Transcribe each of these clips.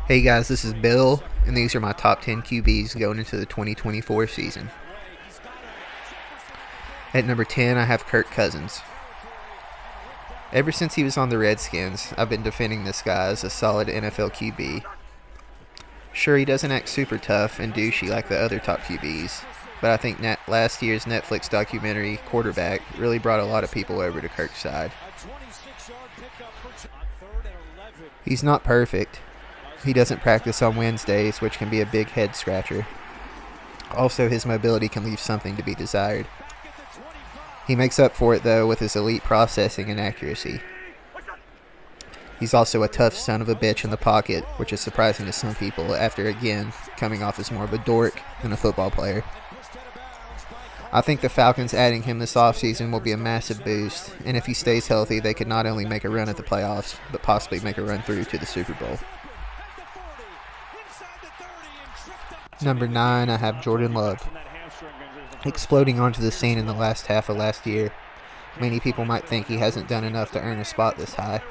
Hey guys, this is Bill, and these are my top 10 QBs going into the 2024 season. At number 10, I have Kirk Cousins. Ever since he was on the Redskins, I've been defending this guy as a solid NFL QB. Sure, he doesn't act super tough and douchey like the other top QBs, but I think last year's Netflix documentary, Quarterback, really brought a lot of people over to Kirk's side. He's not perfect. He doesn't practice on Wednesdays, which can be a big head scratcher. Also, his mobility can leave something to be desired. He makes up for it, though, with his elite processing and accuracy. He's also a tough son of a bitch in the pocket, which is surprising to some people after, again, coming off as more of a dork than a football player. I think the Falcons adding him this offseason will be a massive boost, and if he stays healthy, they could not only make a run at the playoffs, but possibly make a run through to the Super Bowl. Number 9, I have Jordan Love. Exploding onto the scene in the last half of last year, many people might think he hasn't done enough to earn a spot this high.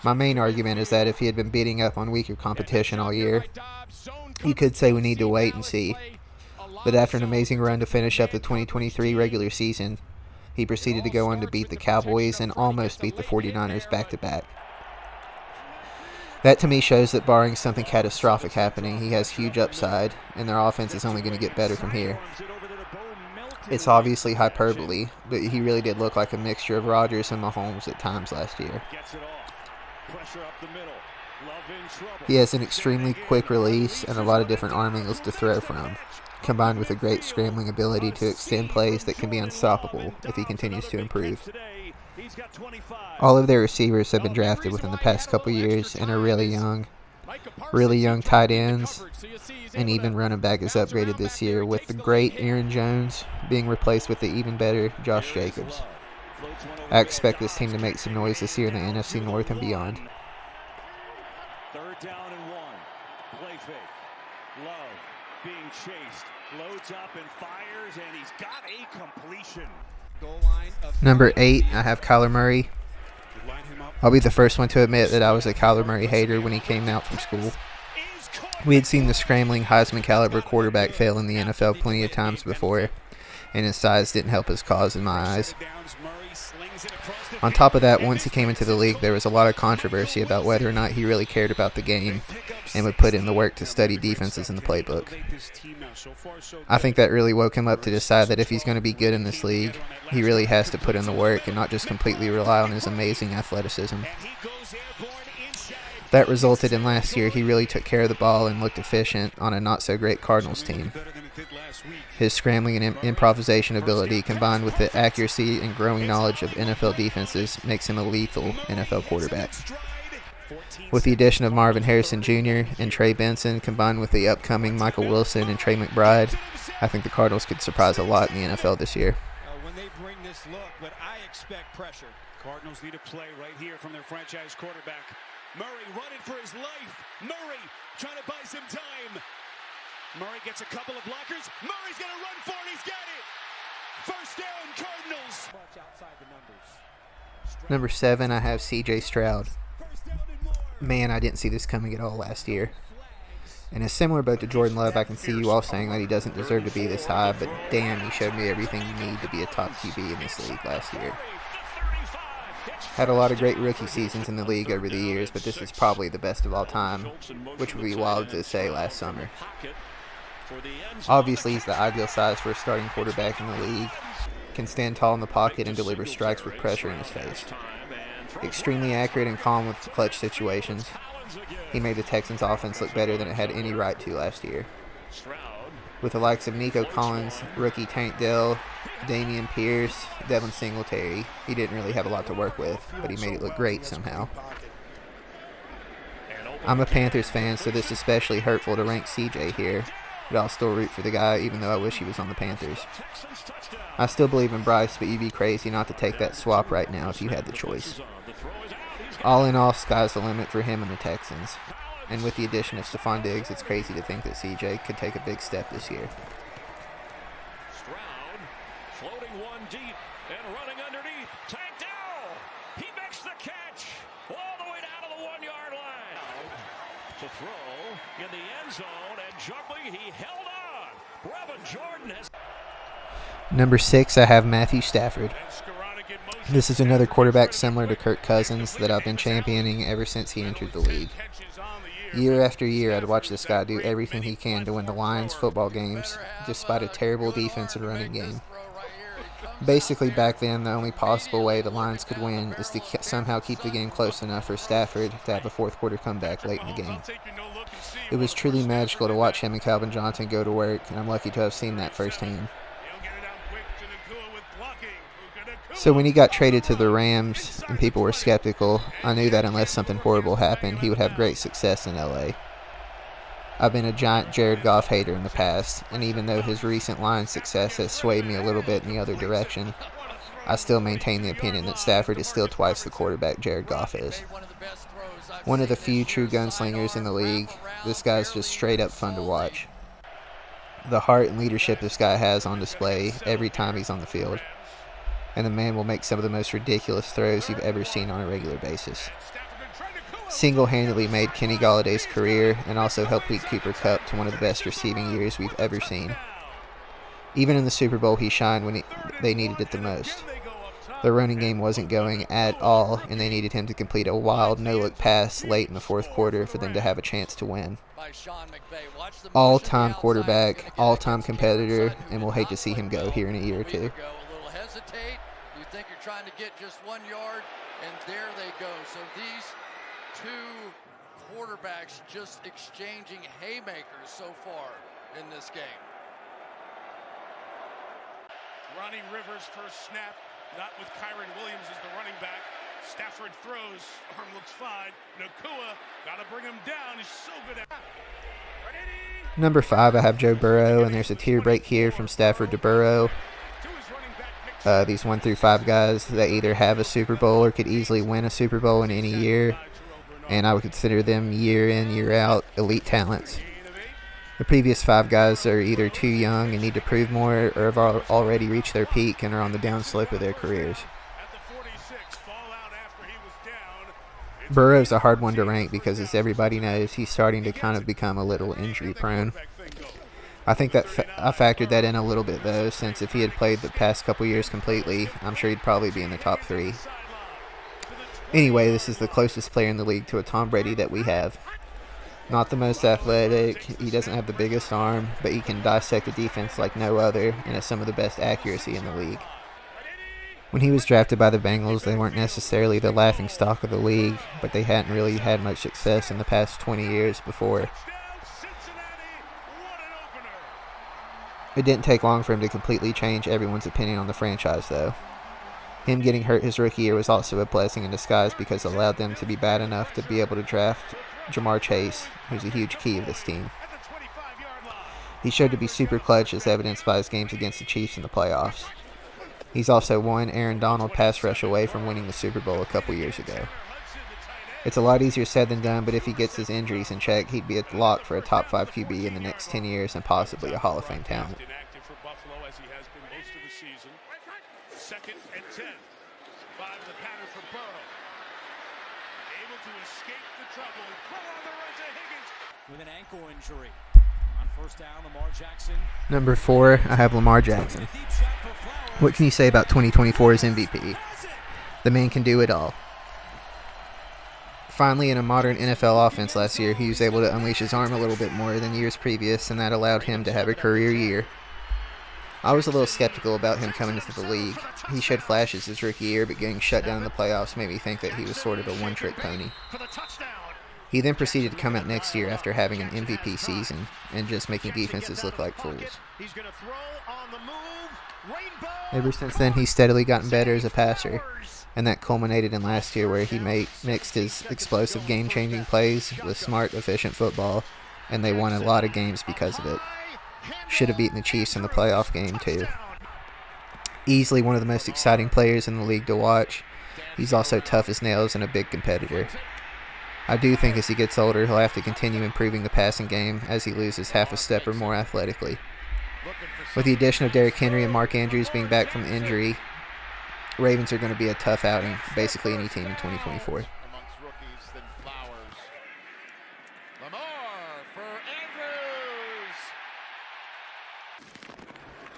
My main argument is that if he had been beating up on weaker competition all year, you could say we need to wait and see. But after an amazing run to finish up the 2023 regular season, he proceeded to go on to beat the Cowboys and almost beat the 49ers back-to-back. That to me shows that barring something catastrophic happening, he has huge upside, and their offense is only going to get better from here. It's obviously hyperbole, but he really did look like a mixture of Rodgers and Mahomes at times last year. He has an extremely quick release and a lot of different arm angles to throw from, combined with a great scrambling ability to extend plays that can be unstoppable if he continues to improve. All of their receivers have been drafted within the past couple years and are really young tight ends, and even running back is upgraded this year, with the great Aaron Jones being replaced with the even better Josh Jacobs. I expect this team to make some noise this year in the NFC North and beyond. Third down and 1. Play fake. Love being chased. Loads up and fires, and he's got a completion. Number 8, I have Kyler Murray. I'll be the first one to admit that I was a Kyler Murray hater when he came out from school. We had seen the scrambling Heisman caliber quarterback fail in the NFL plenty of times before, and his size didn't help his cause in my eyes. On top of that, once he came into the league, there was a lot of controversy about whether or not he really cared about the game and would put in the work to study defenses in the playbook. I think that really woke him up to decide that if he's going to be good in this league, he really has to put in the work and not just completely rely on his amazing athleticism. That resulted in last year he really took care of the ball and looked efficient on a not-so-great Cardinals team. His scrambling and improvisation ability, combined with the accuracy and growing knowledge of NFL defenses, makes him a lethal NFL quarterback. With the addition of Marvin Harrison Jr. and Trey Benson, combined with the upcoming Michael Wilson and Trey McBride, I think the Cardinals could surprise a lot in the NFL this year. When they bring this look, but I expect pressure. Cardinals need a play right here from their franchise quarterback. Murray running for his life. Murray trying to buy some time. Murray gets a couple of blockers. Murray's going to run for it. He's got it. First down, Cardinals. Number 7, I have C.J. Stroud. Man, I didn't see this coming at all last year. In a similar boat to Jordan Love, I can see you all saying that he doesn't deserve to be this high, but damn, he showed me everything you need to be a top QB in this league last year. Had a lot of great rookie seasons in the league over the years, but this is probably the best of all time, which would be wild to say last summer. Obviously, he's the ideal size for a starting quarterback in the league, can stand tall in the pocket and deliver strikes with pressure in his face. Extremely accurate and calm with clutch situations. He made the Texans' offense look better than it had any right to last year. With the likes of Nico Collins, rookie Tank Dell, Damian Pierce, Devin Singletary, he didn't really have a lot to work with, but he made it look great somehow. I'm a Panthers fan, so this is especially hurtful to rank CJ here, but I'll still root for the guy even though I wish he was on the Panthers. I still believe in Bryce, but you'd be crazy not to take that swap right now if you had the choice. All in all, sky's the limit for him and the Texans. And with the addition of Stephon Diggs, it's crazy to think that CJ could take a big step this year. Stroud floating one deep and running underneath. Tank down. He makes the catch all the way down to the 1-yard line. To throw in the end zone and juggling, he held on. Brevin Jordan has. Number 6, I have Matthew Stafford. This is another quarterback similar to Kirk Cousins that I've been championing ever since he entered the league. Year after year, I'd watch this guy do everything he can to win the Lions football games, despite a terrible defense and running game. Basically, back then, the only possible way the Lions could win is to somehow keep the game close enough for Stafford to have a fourth quarter comeback late in the game. It was truly magical to watch him and Calvin Johnson go to work, and I'm lucky to have seen that firsthand. So when he got traded to the Rams and people were skeptical, I knew that unless something horrible happened, he would have great success in LA. I've been a giant Jared Goff hater in the past, and even though his recent Lions success has swayed me a little bit in the other direction, I still maintain the opinion that Stafford is still twice the quarterback Jared Goff is. One of the few true gunslingers in the league, this guy's just straight up fun to watch. The heart and leadership this guy has on display every time he's on the field. And the man will make some of the most ridiculous throws you've ever seen on a regular basis. Single-handedly made Kenny Galladay's career and also helped lead Cooper Kupp to one of the best receiving years we've ever seen. Even in the Super Bowl, he shined when they needed it the most. The running game wasn't going at all, and they needed him to complete a wild no-look pass late in the fourth quarter for them to have a chance to win. All-time quarterback, all-time competitor, and we'll hate to see him go here in a year or two. You think you're trying to get just 1 yard, and there they go. So these two quarterbacks just exchanging haymakers so far in this game. Ronnie Rivers first snap, not with Kyron Williams as the running back. Stafford throws, arm looks fine. Nakua, gotta bring him down. He's so good at. Number 5, I have Joe Burrow, and there's a tier break here from Stafford to Burrow. These 1 through 5 guys that either have a Super Bowl or could easily win a Super Bowl in any year, and I would consider them year in, year out elite talents. The previous 5 guys are either too young and need to prove more, or have already reached their peak and are on the downslope of their careers. Burrow's a hard one to rank because, as everybody knows, he's starting to kind of become a little injury prone. I think that I factored that in a little bit, though, since if he had played the past couple years completely, I'm sure he'd probably be in the top 3. Anyway, this is the closest player in the league to a Tom Brady that we have. Not the most athletic, he doesn't have the biggest arm, but he can dissect a defense like no other and has some of the best accuracy in the league. When he was drafted by the Bengals, they weren't necessarily the laughingstock of the league, but they hadn't really had much success in the past 20 years before. It didn't take long for him to completely change everyone's opinion on the franchise, though. Him getting hurt his rookie year was also a blessing in disguise because it allowed them to be bad enough to be able to draft Jamar Chase, who's a huge key of this team. He showed to be super clutch, as evidenced by his games against the Chiefs in the playoffs. He's also one Aaron Donald pass rush away from winning the Super Bowl a couple years ago. It's a lot easier said than done, but if he gets his injuries in check, he'd be a lock for a top 5 QB in the next 10 years and possibly a Hall of Fame talent. Second and 10. 5 the pattern for Burrow. Able to escape the trouble. Burrow on the run to Higgins. With an ankle injury. On first down, Lamar Jackson. Number 4, I have Lamar Jackson. What can you say about 2024's MVP? The man can do it all. Finally, in a modern NFL offense last year, he was able to unleash his arm a little bit more than years previous, and that allowed him to have a career year. I was a little skeptical about him coming into the league. He showed flashes his rookie year, but getting shut down in the playoffs made me think that he was sort of a one-trick pony. He then proceeded to come out next year after having an MVP season and just making defenses look like fools. Ever since then, he's steadily gotten better as a passer, and that culminated in last year where he mixed his explosive game-changing plays with smart, efficient football, and they won a lot of games because of it. Should have beaten the Chiefs in the playoff game, too. Easily one of the most exciting players in the league to watch. He's also tough as nails and a big competitor. I do think as he gets older, he'll have to continue improving the passing game as he loses half a step or more athletically. With the addition of Derrick Henry and Mark Andrews being back from injury, Ravens are going to be a tough outing, basically any team in 2024. Lamar for Andrews.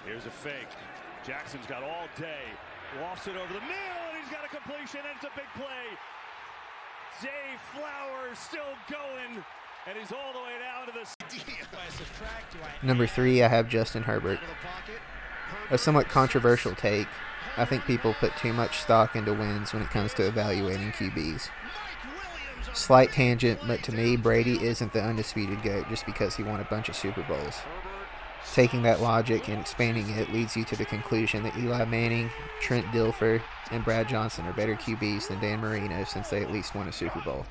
Here's a fake. Jackson's got all day. Lofts it over the middle, and he's got a completion, and it's a big play. Zay Flowers still going, and he's all the way down to the... Number 3, I have Justin Herbert. A somewhat controversial take. I think people put too much stock into wins when it comes to evaluating QBs. Slight tangent, but to me, Brady isn't the undisputed GOAT just because he won a bunch of Super Bowls. Taking that logic and expanding it leads you to the conclusion that Eli Manning, Trent Dilfer, and Brad Johnson are better QBs than Dan Marino since they at least won a Super Bowl.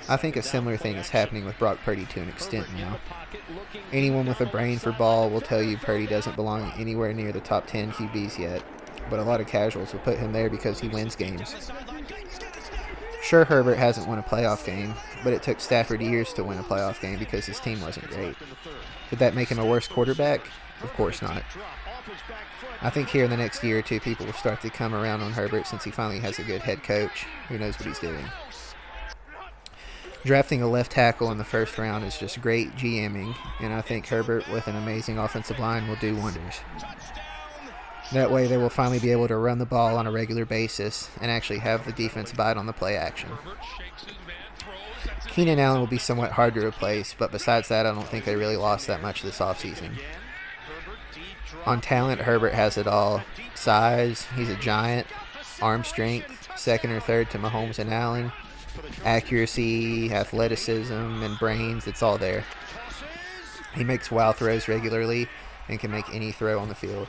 I think a similar thing is happening with Brock Purdy to an extent now. Anyone with a brain for ball will tell you Purdy doesn't belong anywhere near the top 10 QBs yet, but a lot of casuals will put him there because he wins games. Sure, Herbert hasn't won a playoff game, but it took Stafford years to win a playoff game because his team wasn't great. Did that make him a worse quarterback? Of course not. I think here in the next year or two, people will start to come around on Herbert since he finally has a good head coach who knows what he's doing. Drafting a left tackle in the first round is just great GMing, and I think Herbert with an amazing offensive line will do wonders. That way they will finally be able to run the ball on a regular basis and actually have the defense bite on the play action. Keenan Allen will be somewhat hard to replace, but besides that, I don't think they really lost that much this offseason. On talent, Herbert has it all. Size, he's a giant. Arm strength, second or third to Mahomes and Allen. Accuracy, athleticism, and brains, it's all there. He makes wow throws regularly and can make any throw on the field.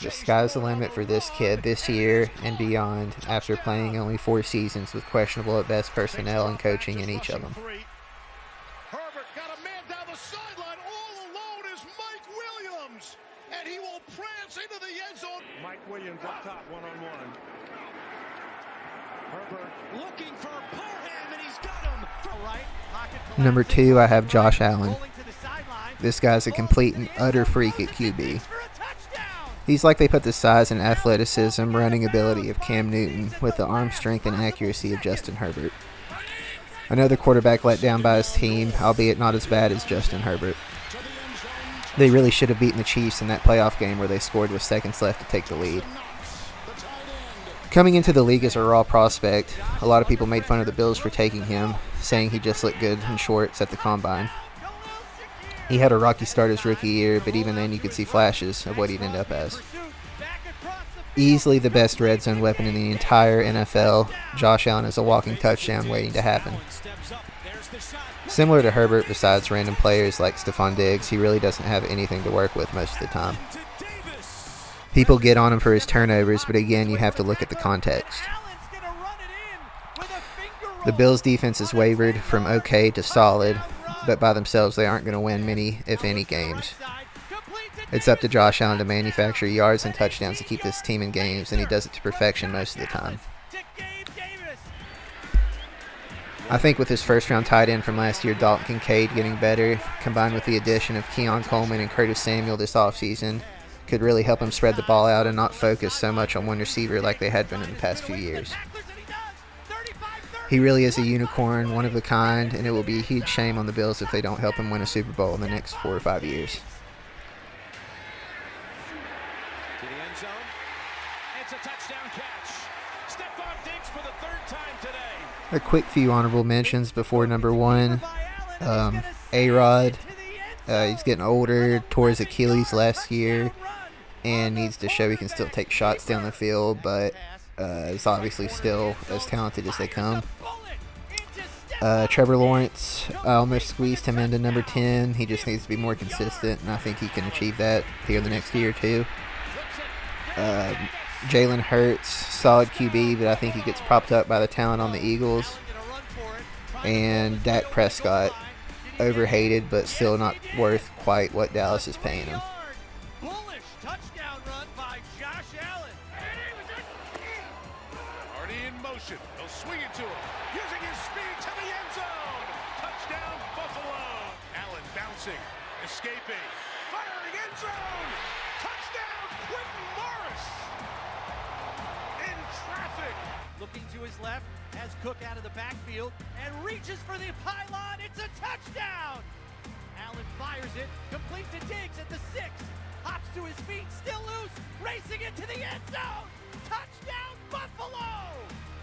The sky's the limit for this kid this year and beyond after playing only 4 seasons with questionable at best personnel and coaching in each of them. Herbert got a man down the sideline. All alone is Mike Williams, and he will prance into the end zone. Mike Williams up top, one-on-one. Herbert looking for Parham, and he's got him. Right, Number 2, I have Josh Allen. This guy's a complete and utter freak at QB. He's like they put the size and athleticism, running ability of Cam Newton with the arm strength and accuracy of Justin Herbert. Another quarterback let down by his team, albeit not as bad as Justin Herbert. They really should have beaten the Chiefs in that playoff game where they scored with seconds left to take the lead. Coming into the league as a raw prospect, a lot of people made fun of the Bills for taking him, saying he just looked good in shorts at the combine. He had a rocky start his rookie year, but even then you could see flashes of what he'd end up as. Easily the best red zone weapon in the entire NFL, Josh Allen is a walking touchdown waiting to happen. Similar to Herbert, besides random players like Stephon Diggs, he really doesn't have anything to work with most of the time. People get on him for his turnovers, but again, you have to look at the context. The Bills' defense has wavered from okay to solid, but by themselves they aren't going to win many, if any, games. It's up to Josh Allen to manufacture yards and touchdowns to keep this team in games, and he does it to perfection most of the time. I think with his first-round tight end from last year, Dalton Kincaid, getting better, combined with the addition of Keon Coleman and Curtis Samuel this offseason, could really help him spread the ball out and not focus so much on one receiver like they had been in the past few years. He really is a unicorn, one of a kind, and it will be a huge shame on the Bills if they don't help him win a Super Bowl in the next 4 or 5 years. to the end zone. It's a touchdown catch. Stephon Diggs for the 3rd time today. A quick few honorable mentions before number 1. A-Rod. He's getting older, tore his Achilles last year, and needs to show he can still take shots down the field, but is obviously still as talented as they come. Trevor Lawrence, I almost squeezed him into number 10. He just needs to be more consistent, and I think he can achieve that here in the next year or two. Jalen Hurts, solid QB, but I think he gets propped up by the talent on the Eagles. And Dak Prescott, overhated, but still not worth quite what Dallas is paying him. Bullish touchdown run by Josh Allen. Already in motion. They'll swing it to him. Using his speed to the end zone. Touchdown, Buffalo. Allen bouncing, escaping, firing end zone. Touchdown, Quentin Morris. Looking to his left, has Cook out of the backfield, and reaches for the pylon. It's a touchdown! Allen fires it, complete to Diggs at the 6. Hops to his feet, still loose, racing into the end zone! Touchdown, Buffalo!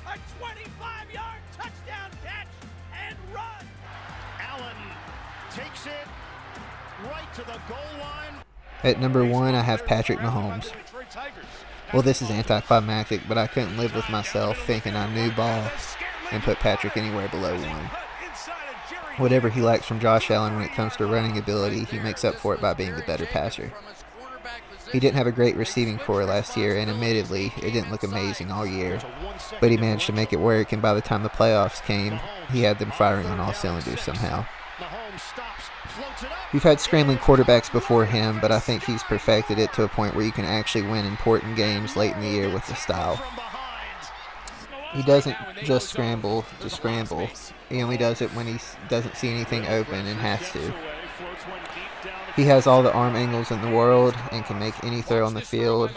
A 25-yard touchdown catch and run! Allen takes it right to the goal line. At number 1, I have Patrick Mahomes. Well, this is anticlimactic, but I couldn't live with myself thinking I knew ball and put Patrick anywhere below 1. Whatever he lacks from Josh Allen when it comes to running ability, he makes up for it by being the better passer. He didn't have a great receiving core last year, and admittedly, it didn't look amazing all year, but he managed to make it work, and by the time the playoffs came, he had them firing on all cylinders somehow. We've had scrambling quarterbacks before him, but I think he's perfected it to a point where you can actually win important games late in the year with the style. He doesn't just scramble to scramble. He only does it when he doesn't see anything open and has to. He has all the arm angles in the world and can make any throw on the field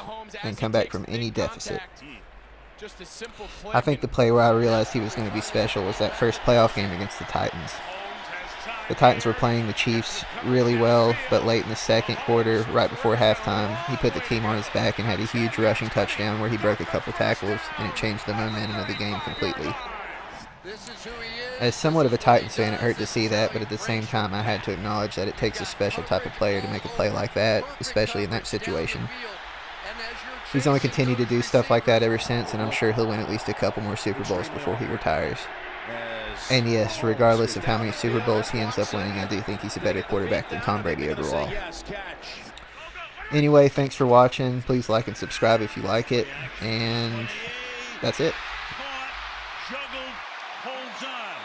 and come back from any deficit. I think the play where I realized he was going to be special was that first playoff game against the Titans. The Titans were playing the Chiefs really well, but late in the second quarter, right before halftime, he put the team on his back and had a huge rushing touchdown where he broke a couple tackles, and it changed the momentum of the game completely. As somewhat of a Titans fan, it hurt to see that, but at the same time, I had to acknowledge that it takes a special type of player to make a play like that, especially in that situation. He's only continued to do stuff like that ever since, and I'm sure he'll win at least a couple more Super Bowls before he retires. And yes, regardless of how many Super Bowls he ends up winning, I do think he's a better quarterback than Tom Brady overall. Anyway, thanks for watching. Please like and subscribe if you like it. And that's it. Juggled, holds on.